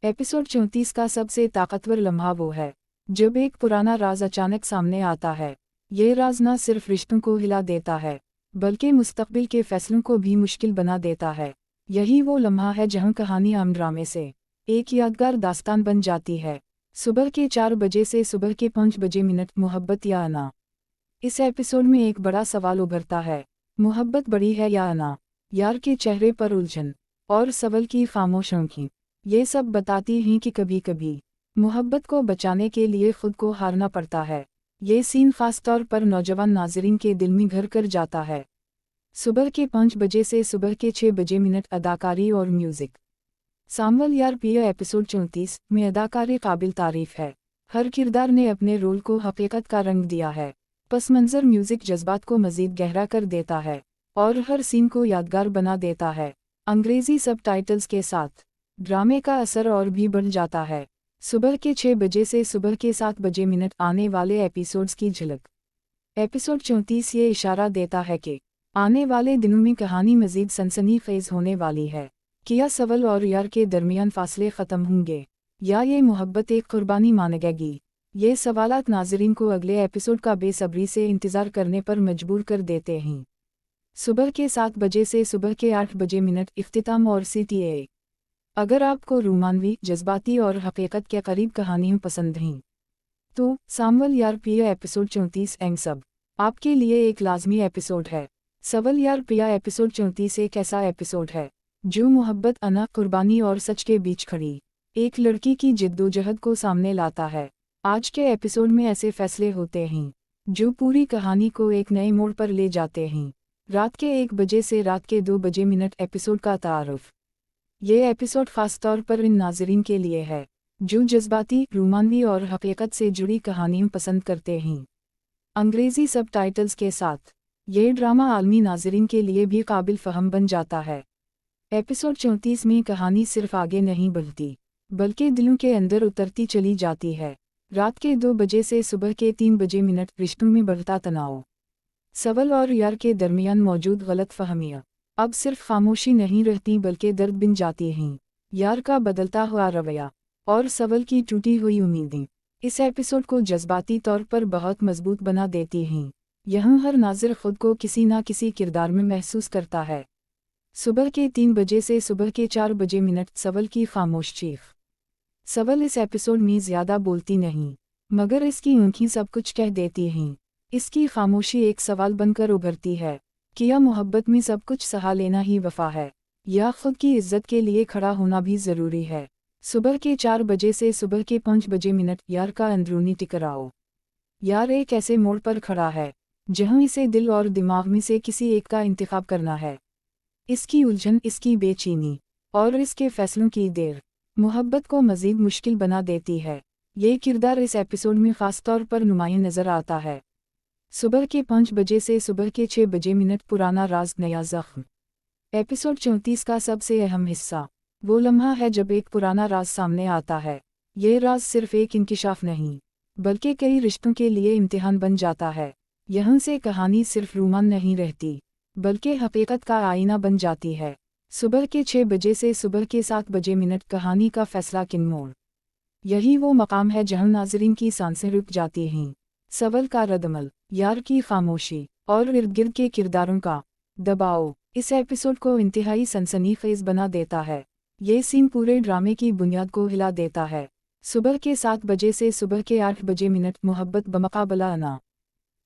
एपिसोड 34 का सबसे ताकतवर लम्हा वो है जब एक पुराना राज अचानक सामने आता है। ये राज न सिर्फ रिश्तों को हिला देता है बल्कि मुस्तकबिल के फैसलों को भी मुश्किल बना देता है। यही वो लम्हा है जहां कहानी आम ड्रामे से एक यादगार दास्तान बन जाती है। सुबह के 4 बजे से सुबह के 5 बजे मिनट मोहब्बत या अना। इस एपिसोड में एक बड़ा सवाल उभरता है, मोहब्बत बड़ी है या अना। यार के चेहरे पर उलझन और सवल की खामोश आँखें ये सब बताती हैं कि कभी कभी मोहब्बत को बचाने के लिए खुद को हारना पड़ता है। ये सीन खास तौर पर नौजवान नाज़रीन के दिल में घर कर जाता है। सुबह के 5 बजे से सुबह के 6 बजे मिनट अदाकारी और म्यूज़िक। सामवल यार पिया एपिसोड 34 में अदाकारी काबिल तारीफ है। हर किरदार ने अपने रोल को हकीकत का रंग दिया है। पस मंज़र म्यूज़िक जज्बात को मज़ीद गहरा कर देता है और हर सीन को यादगार बना देता है। अंग्रेज़ी सब टाइटल्स के साथ ड्रामे का असर और भी बढ़ जाता है। सुबह के 6 बजे से सुबह के 7 बजे मिनट आने वाले एपिसोड्स की झलक। एपिसोड 34 ये इशारा देता है कि आने वाले दिनों में कहानी मज़ीद सनसनीखेज़ होने वाली है। क्या सवल और यार के दरमियान फासले ख़त्म होंगे, या ये मोहब्बत एक कुर्बानी मानेगी। ये सवालात नाज़रीन को अगले एपिसोड का बेसब्री से इंतज़ार करने पर मजबूर कर देते हैं। सुबह के 7 बजे से सुबह के 8 बजे मिनट इख्तिताम और CTA। अगर आपको रोमानवी, जज्बाती और हकीकत के करीब कहानियाँ पसंद हैं तो सामवल यार पिया एपिसोड 34 एंग सब आपके लिए एक लाजमी एपिसोड है। सवल यार पिया एपिसोड 34 एक ऐसा एपिसोड है जो मोहब्बत, अना, कुर्बानी और सच के बीच खड़ी एक लड़की की जिद्दोजहद को सामने लाता है। आज के एपिसोड में ऐसे फैसले होते हैं जो पूरी कहानी को एक नए मोड़ पर ले जाते हैं। रात के 1 बजे से रात के 2 बजे मिनट एपिसोड का तारुफ। ये एपिसोड ख़ास तौर पर इन नाज़रीन के लिए है जो जज्बाती, रोमांवी और हकीकत से जुड़ी कहानियाँ पसंद करते हैं। अंग्रेज़ी सबटाइटल्स के साथ ये ड्रामा आलमी नाज़रीन के लिए भी काबिल फ़हम बन जाता है। एपिसोड 34 में कहानी सिर्फ आगे नहीं बढ़ती बल्कि दिलों के अंदर उतरती चली जाती है। रात के 2 बजे से सुबह के 3 बजे मिनट रिश्तों में बढ़ता तनाव। सवल और यार के दरमियान मौजूद गलत फहमियाँ अब सिर्फ खामोशी नहीं रहती बल्कि दर्द बिन जाती हैं। यार का बदलता हुआ रवैया और सवल की टूटी हुई उम्मीदें इस एपिसोड को जज्बाती तौर पर बहुत मजबूत बना देती हैं। यहाँ हर नाज़िर खुद को किसी न किसी किरदार में महसूस करता है। सुबह के 3 बजे से सुबह के 4 बजे मिनट सवल की खामोश चीख। सवल इस एपिसोड में ज़्यादा बोलती नहीं मगर इसकी आँखें सब कुछ कह देती हैं। इसकी खामोशी एक सवाल बनकर उभरती है, क्या मोहब्बत में सब कुछ सहा लेना ही वफा है या खुद की इज्जत के लिए खड़ा होना भी ज़रूरी है। सुबह के 4 बजे से सुबह के 5 बजे मिनट यार का अंदरूनी टकराव। यार एक ऐसे मोड़ पर खड़ा है जहां इसे दिल और दिमाग में से किसी एक का इंतखाब करना है। इसकी उलझन, इसकी बेचैनी और इसके फैसलों की देर मोहब्बत को मज़ीद मुश्किल बना देती है। ये किरदार इस एपिसोड में ख़ास तौर पर नुमायां नज़र आता है। सुबह के 5 बजे से सुबह के 6 बजे मिनट पुराना राज नया ज़ख्म। एपिसोड 34 का सबसे अहम हिस्सा वो लम्हा है जब एक पुराना राज सामने आता है। ये राज सिर्फ एक इंकिशाफ नहीं बल्कि कई रिश्तों के लिए इम्तिहान बन जाता है। यहाँ से कहानी सिर्फ रोमान नहीं रहती बल्कि हकीकत का आईना बन जाती है। सुबह के 6 बजे से सुबह के 7 बजे मिनट कहानी का फैसला किन मोड़। यही वो मकाम है जहाँ नाज़रीन की सांसें रुक जाती हैं। सवल का रद्दमल, यार की खामोशी और इर्द गिर्द के किरदारों का दबाव इस एपिसोड को इंतहाई सनसनीखेज बना देता है। ये सीन पूरे ड्रामे की बुनियाद को हिला देता है। सुबह के 7 बजे से सुबह के 8 बजे मिनट मोहब्बत बमुकाबला अना।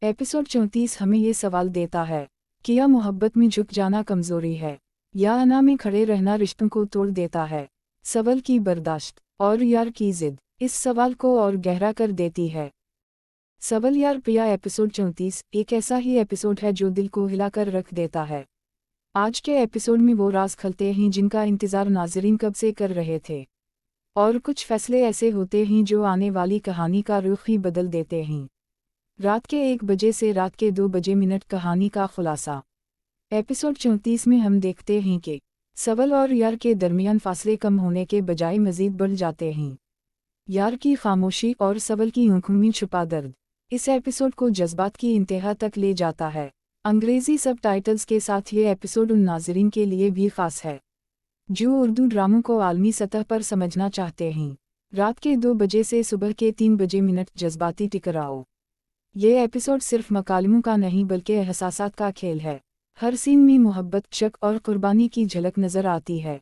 एपिसोड 34 हमें ये सवाल देता है, क्या मोहब्बत में झुक जाना कमज़ोरी है या अना में खड़े रहना रिश्तों को तोड़ देता है। सवल की बर्दाश्त और यार की जिद इस सवाल को और गहरा कर देती है। सवल यार पिया एपिसोड 34 एक ऐसा ही एपिसोड है जो दिल को हिलाकर रख देता है। आज के एपिसोड में वो राज खलते हैं जिनका इंतज़ार नाज़रीन कब से कर रहे थे और कुछ फैसले ऐसे होते हैं जो आने वाली कहानी का रुख ही बदल देते हैं। रात के 1 बजे से रात के 2 बजे मिनट कहानी का खुलासा। एपिसोड 34 में हम देखते हैं कि सवल और यार के दरमियान फासले कम होने के बजाय मज़ीद बढ़ जाते हैं। यार की खामोशी और सवल की आँखों में छुपा दर्द इस एपिसोड को जज्बात की इंतहा तक ले जाता है। अंग्रेज़ी सबटाइटल्स के साथ ये एपिसोड उन नाज़रीन के लिए भी ख़ास है जो उर्दू ड्रामों को आलमी सतह पर समझना चाहते हैं। रात के 2 बजे से सुबह के 3 बजे मिनट जज्बाती टकराव। ये एपिसोड सिर्फ मकालमों का नहीं बल्कि एहसासात का खेल है। हर सीन में मोहब्बत, शक और कुर्बानी की झलक नज़र आती है।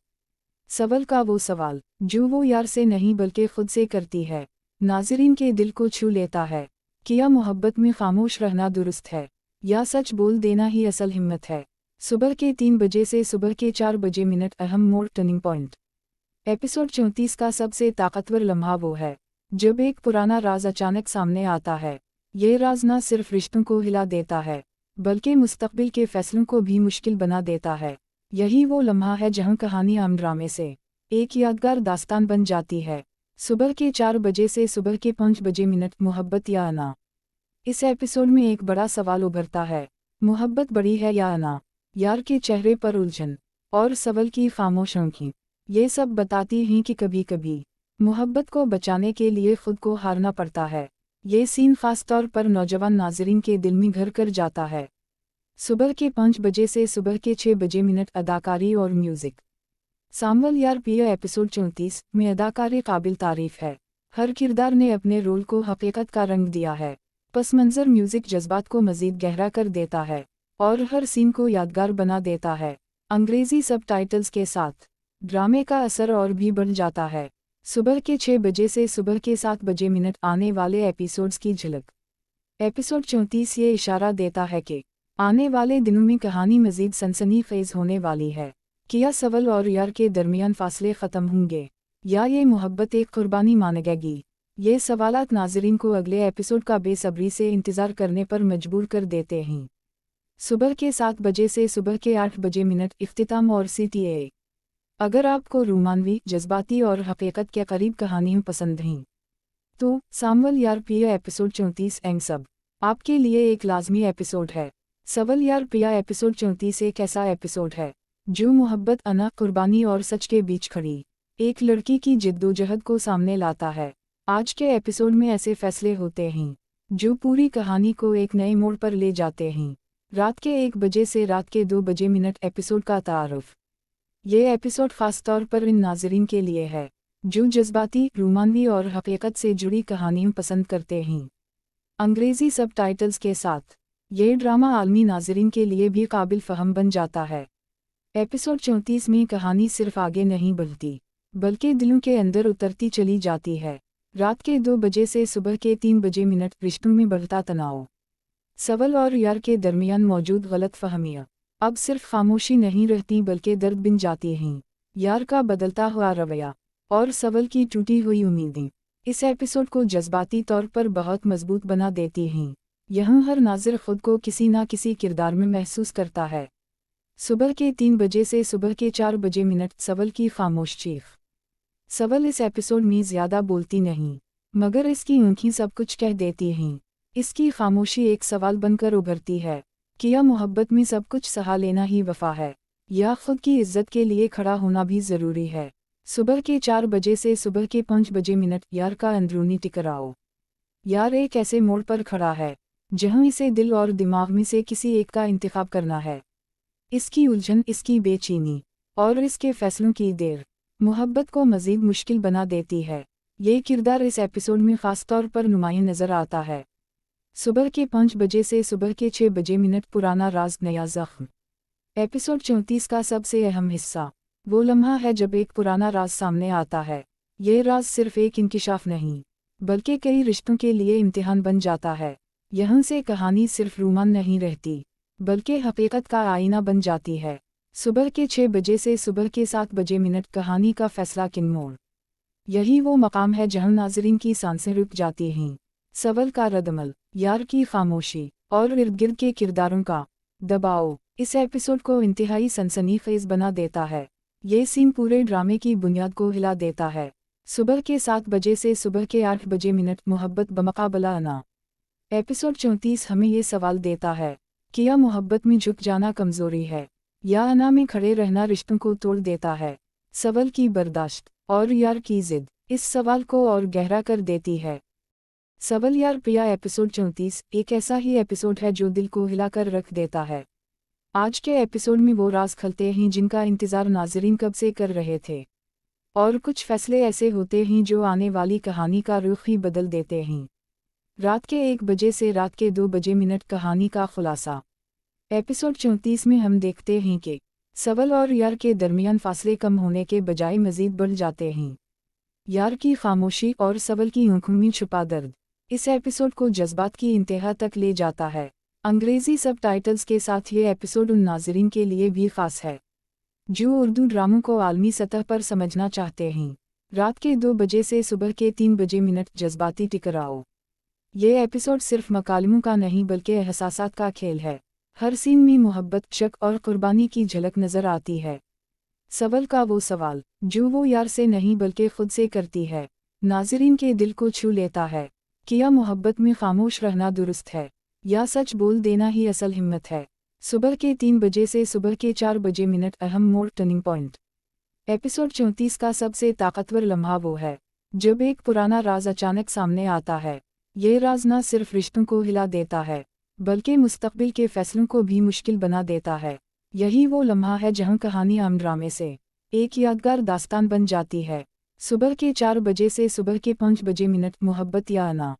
सवल का वो सवाल जो वो यार से नहीं बल्कि खुद से करती है नाज़रीन के दिल को छू लेता है। क्या मोहब्बत में खामोश रहना दुरुस्त है या सच बोल देना ही असल हिम्मत है। सुबह के 3 बजे से सुबह के 4 बजे मिनट अहम मोड़, टर्निंग पॉइंट। एपिसोड 34 का सबसे ताकतवर लम्हा वो है जब एक पुराना राज अचानक सामने आता है। ये राज न सिर्फ रिश्तों को हिला देता है बल्कि मुस्तकबिल के फैसलों को भी मुश्किल बना देता है। यही वो लम्हा है जहां कहानी आम ड्रामे से एक यादगार दास्तान बन जाती है। सुबह के 4 बजे से सुबह के 5 बजे मिनट मोहब्बत या अना। इस एपिसोड में एक बड़ा सवाल उभरता है, मोहब्बत बड़ी है या अना। यार के चेहरे पर उलझन और सवल की खामोश आँखें ये सब बताती हैं कि कभी कभी मोहब्बत को बचाने के लिए खुद को हारना पड़ता है। ये सीन खास तौर पर नौजवान नाज़रीन के दिल में घर कर जाता है। सुबह के 5 बजे से सुबह के 6 बजे मिनट अदाकारी और म्यूज़िक। सामवल यार पिया एपिसोड 34 में अदाकारी काबिल तारीफ है। हर किरदार ने अपने रोल को हकीकत का रंग दिया है। पस मंज़र म्यूज़िक जज्बात को मज़ीद गहरा कर देता है और हर सीन को यादगार बना देता है। अंग्रेज़ी सबटाइटल्स के साथ ड्रामे का असर और भी बढ़ जाता है। सुबह के 6 बजे से सुबह के 7 बजे मिनट आने वाले एपिसोड्स की झलक। एपिसोड 34 ये इशारा देता है कि आने वाले दिनों में कहानी मज़ीद सनसनीखेज़ होने वाली है। क्या सवल और यार के दरमियान फासले ख़त्म होंगे या ये मोहब्बत एक कुर्बानी मानेगी। ये सवालात नाज़रीन को अगले एपिसोड का बेसब्री से इंतज़ार करने पर मजबूर कर देते हैं। सुबह के 7 बजे से सुबह के 8 बजे मिनट इख्तिताम और CTA। अगर आपको रोमानवी, जज्बाती और हकीकत के करीब कहानियाँ पसंद हैं तो सामवल यार पिया एपिसोड 34 एंग सब आपके लिए एक लाजमी एपिसोड है। सवल यार पिया एपिसोड 34 एक ऐसा एपिसोड है जो मोहब्बत, अना, कुर्बानी और सच के बीच खड़ी एक लड़की की जिद्दोजहद को सामने लाता है। आज के एपिसोड में ऐसे फैसले होते हैं जो पूरी कहानी को एक नए मोड़ पर ले जाते हैं। रात के 1 बजे से रात के 2 बजे मिनट एपिसोड का तारुफ। ये एपिसोड खास तौर पर इन नाज़रीन के लिए है जो जज्बाती, रोमानवी और हकीकत से जुड़ी कहानियाँ पसंद करते हैं। अंग्रेज़ी सबटाइटल्स के साथ ये ड्रामा आलमी नाज़रीन के लिए भी काबिल फ़हम बन जाता है। एपिसोड 34 में कहानी सिर्फ आगे नहीं बढ़ती बल्कि दिलों के अंदर उतरती चली जाती है। रात के 2 बजे से सुबह के 3 बजे मिनट रिश्तों में बढ़ता तनाव। सवल और यार के दरमियान मौजूद गलत फहमियाँ अब सिर्फ खामोशी नहीं रहती बल्कि दर्द बिन जाती हैं। यार का बदलता हुआ रवैया और सवल की टूटी हुई उम्मीदें इस एपिसोड को जज्बाती तौर पर बहुत मजबूत बना देती हैं। यहाँ हर नाज़िर खुद को किसी न किसी किरदार में महसूस करता है। सुबह के 3 बजे से सुबह के 4 बजे मिनट सवल की खामोश चीख। सवल इस एपिसोड में ज़्यादा बोलती नहीं मगर इसकी आँखें सब कुछ कह देती हैं। इसकी खामोशी एक सवाल बनकर उभरती है, क्या मोहब्बत में सब कुछ सहा लेना ही वफा है या खुद की इज्जत के लिए खड़ा होना भी ज़रूरी है। सुबह के 4 बजे से सुबह के 5 बजे मिनट यार का अंदरूनी टकराव। यार एक ऐसे मोड़ पर खड़ा है जहां इसे दिल और दिमाग में से किसी एक का इंतखाब करना है। इसकी उलझन, इसकी बेचैनी और इसके फैसलों की देर मोहब्बत को मज़ीद मुश्किल बना देती है। ये किरदार इस एपिसोड में ख़ास तौर पर नुमायाँ नज़र आता है। सुबह के 5 बजे से सुबह के 6 बजे मिनट पुराना राज, नया ज़ख्म। एपिसोड 34 का सबसे अहम हिस्सा वो लम्हा है जब एक पुराना राज सामने आता है। ये राज सिर्फ एक इंकिशाफ नहीं बल्कि कई रिश्तों के लिए इम्तिहान बन जाता है। यहाँ से कहानी सिर्फ रोमान नहीं रहती बल्कि हकीकत का आईना बन जाती है। सुबह के 6 बजे से सुबह के 7 बजे मिनट कहानी का फैसला किन मोड़। यही वो मकाम है जहां नाज़रीन की सांसें रुक जाती हैं। सवल का रद्दमल, यार की खामोशी और इर्द गिर्द के किरदारों का दबाव इस एपिसोड को इंतहाई सनसनीखेज बना देता है। ये सीन पूरे ड्रामे की बुनियाद को हिला देता है। सुबह के 7 बजे से सुबह के 8 बजे मिनट मोहब्बत बमुकाबला अना। एपिसोड 34 हमें ये सवाल देता है, क्या मोहब्बत में झुक जाना कमज़ोरी है या अना में खड़े रहना रिश्तों को तोड़ देता है। सवल की बर्दाश्त और यार की जिद इस सवाल को और गहरा कर देती है। सवल यार पिया एपिसोड 34 एक ऐसा ही एपिसोड है जो दिल को हिलाकर रख देता है। आज के एपिसोड में वो राज खलते हैं जिनका इंतज़ार नाज़रीन कब से कर रहे थे और कुछ फैसले ऐसे होते हैं जो आने वाली कहानी का रुख ही बदल देते हैं। रात के 1 बजे से रात के 2 बजे मिनट कहानी का खुलासा। एपिसोड 34 में हम देखते हैं कि सवल और यार के दरमियान फासले कम होने के बजाय मज़ीद बढ़ जाते हैं। यार की खामोशी और सवल की आँखों में छुपा दर्द इस एपिसोड को जज्बात की इंतहा तक ले जाता है। अंग्रेज़ी सबटाइटल्स के साथ ये एपिसोड उन नाज़रीन के लिए भी ख़ास है जो उर्दू ड्रामों को आलमी सतह पर समझना चाहते हैं। रात के 2 बजे से सुबह के 3 बजे मिनट जज्बाती टकराव। ये एपिसोड सिर्फ मकालमों का नहीं बल्कि एहसासात का खेल है। हर सीन में मोहब्बत, शक और कुर्बानी की झलक नज़र आती है। सवल का वो सवाल जो वो यार से नहीं बल्कि खुद से करती है नाज़रीन के दिल को छू लेता है, क्या मोहब्बत में खामोश रहना दुरुस्त है या सच बोल देना ही असल हिम्मत है। सुबह के 3 बजे से सुबह के 4 बजे मिनट अहम मोड़, टर्निंग पॉइंट। एपिसोड 34 का सबसे ताकतवर लम्हा वो है जब एक पुराना राज अचानक सामने आता है। ये राज न सिर्फ रिश्तों को हिला देता है बल्कि मुस्तकबिल के फैसलों को भी मुश्किल बना देता है। यही वो लम्हा है जहां कहानी आम ड्रामे से एक यादगार दास्तान बन जाती है। सुबह के 4 बजे से सुबह के 5 बजे मिनट मोहब्बत या अना।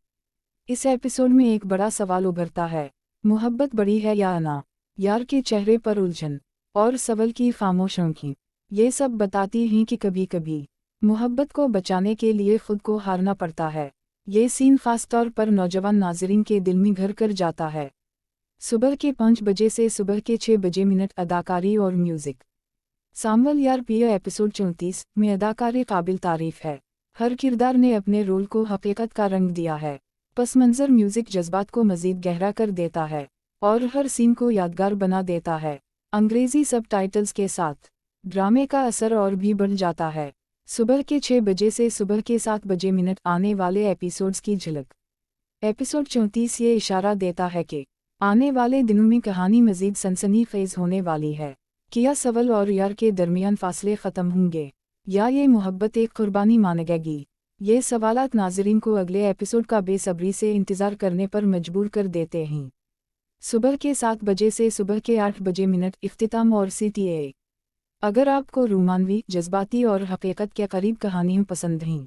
इस एपिसोड में एक बड़ा सवाल उभरता है, मोहब्बत बड़ी है या अना। यार के चेहरे पर उलझन और सवल की खामोश आँखें ये सब बताती हैं कि कभी कभी मोहब्बत को बचाने के लिए खुद को हारना पड़ता है। ये सीन खास तौर पर नौजवान नाज़रीन के दिल में घर कर जाता है। सुबह के 5 बजे से सुबह के 6 बजे मिनट अदाकारी और म्यूज़िक। सामवल यार पिया एपिसोड 34 में अदाकारी काबिल तारीफ है। हर किरदार ने अपने रोल को हकीकत का रंग दिया है। पस मंज़र म्यूज़िक जज्बात को मज़ीद गहरा कर देता है। और हर सीन को यादगार बना देता है। अंग्रेजी सब टाइटल्स के साथ ड्रामे का असर और भी बढ़ जाता है। सुबह के 6 बजे से सुबह के 7 बजे मिनट आने वाले एपिसोड्स की झलक। एपिसोड 34 ये इशारा देता है कि आने वाले दिनों में कहानी मजीद सनसनीखेज होने वाली है। क्या सवल और यार के दरमियान फासले ख़त्म होंगे या ये मोहब्बत एक कुर्बानी मानेगी? ये सवालात नाज़रीन को अगले एपिसोड का बेसब्री से इंतज़ार करने पर मजबूर कर देते हैं। सुबह के 7 बजे से सुबह के 8 बजे मिनट इख्तिताम और CTA। अगर आपको रोमानवी, जज्बाती और हकीकत के करीब कहानियाँ पसंद हैं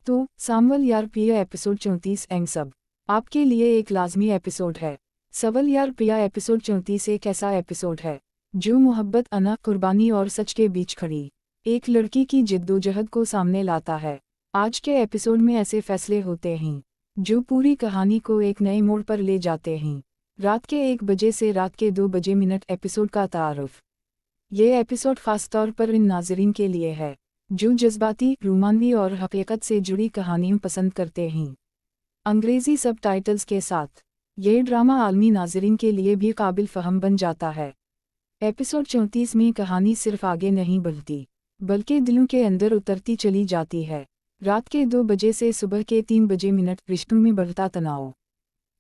तो सामवल यार पिया एपिसोड 34 एंग सब आपके लिए एक लाजमी एपिसोड है। सवल यार पिया एपिसोड 34 एक ऐसा एपिसोड है जो मोहब्बत, अना, कुर्बानी और सच के बीच खड़ी एक लड़की की जिद्दोजहद को सामने लाता है। आज के एपिसोड में ऐसे फैसले होते हैं जो पूरी कहानी को एक नए मोड़ पर ले जाते हैं। रात के 1 बजे से रात के 2 बजे मिनट एपिसोड का तारुफ। ये एपिसोड ख़ास तौर पर इन नाज़रीन के लिए है जो जज्बाती, रोमानवी और हकीकत से जुड़ी कहानियाँ पसंद करते हैं। अंग्रेज़ी सब टाइटल्स के साथ ये ड्रामा आलमी नाज़रीन के लिए भी काबिल फ़हम बन जाता है। एपिसोड 34 में कहानी सिर्फ आगे नहीं बढ़ती बल्कि दिलों के अंदर उतरती चली जाती है। रात के 2 बजे से सुबह के 3 बजे मिनट रिश्तों में बढ़ता तनाव।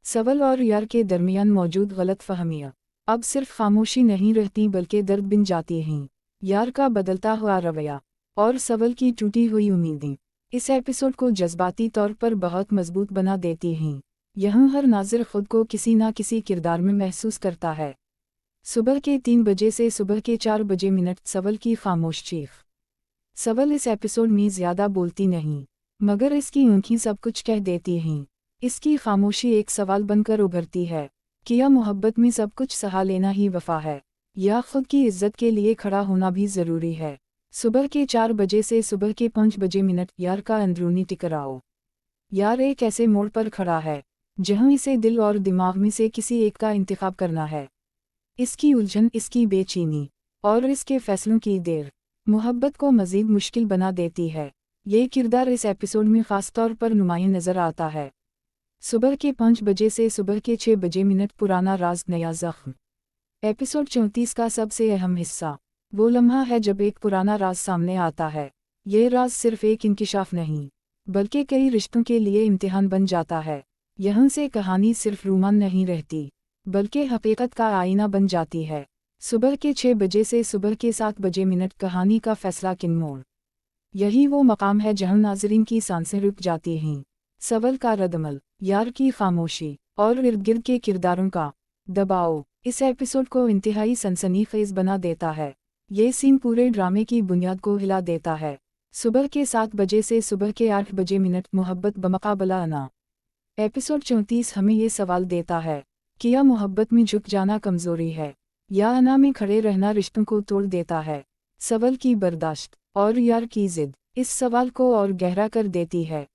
सवल और यार के दरमियान मौजूद गलत फहमियाँ अब सिर्फ खामोशी नहीं रहती बल्कि दर्द बिन जाती हैं। यार का बदलता हुआ रवैया और सवल की टूटी हुई उम्मीदें इस एपिसोड को जज्बाती तौर पर बहुत मजबूत बना देती हैं। यहाँ हर नाज़िर खुद को किसी ना किसी किरदार में महसूस करता है। सुबह के 3 बजे से सुबह के 4 बजे मिनट सवल की खामोश चीख। सवल इस एपिसोड में ज़्यादा बोलती नहीं मगर इसकी आँखें सब कुछ कह देती हैं। इसकी खामोशी एक सवाल बनकर उभरती है, क्या मोहब्बत में सब कुछ सहा लेना ही वफा है या खुद की इज्जत के लिए खड़ा होना भी ज़रूरी है? सुबह के 4 बजे से सुबह के 5 बजे मिनट यार का अंदरूनी टकराव। यार एक ऐसे मोड़ पर खड़ा है जहां इसे दिल और दिमाग में से किसी एक का इंतखाब करना है। इसकी उलझन, इसकी बेचैनी और इसके फैसलों की देर मोहब्बत को मज़ीद मुश्किल बना देती है। ये किरदार इस एपिसोड में ख़ास तौर पर नुमायां नज़र आता है। सुबह के 5 बजे से सुबह के 6 बजे मिनट पुराना राज, नया ज़ख्म। एपिसोड 34 का सबसे अहम हिस्सा वो लम्हा है जब एक पुराना राज सामने आता है। ये राज सिर्फ एक इंकिशाफ नहीं बल्कि कई रिश्तों के लिए इम्तिहान बन जाता है। यहाँ से कहानी सिर्फ रोमान नहीं रहती बल्कि हकीकत का आईना बन जाती है। सुबह के 6 बजे से सुबह के 7 बजे मिनट कहानी का फैसला किन मोड़। यही वो मकाम है जहां नाज़रीन की सांसें रुक जाती हैं। सवल का रद्दमल, यार की खामोशी और इर्द गिर्द के किरदारों का दबाव इस एपिसोड को इंतहाई सनसनीखेज बना देता है। ये सीन पूरे ड्रामे की बुनियाद को हिला देता है। सुबह के 7 बजे से सुबह के 8 बजे मिनट मोहब्बत बमुकाबला अना। एपिसोड 34 हमें ये सवाल देता है, क्या मोहब्बत में झुक जाना कमज़ोरी है या अना में खड़े रहना रिश्तों को तोड़ देता है? सवल की बर्दाश्त और यार की ज़िद इस सवाल को और गहरा कर देती है।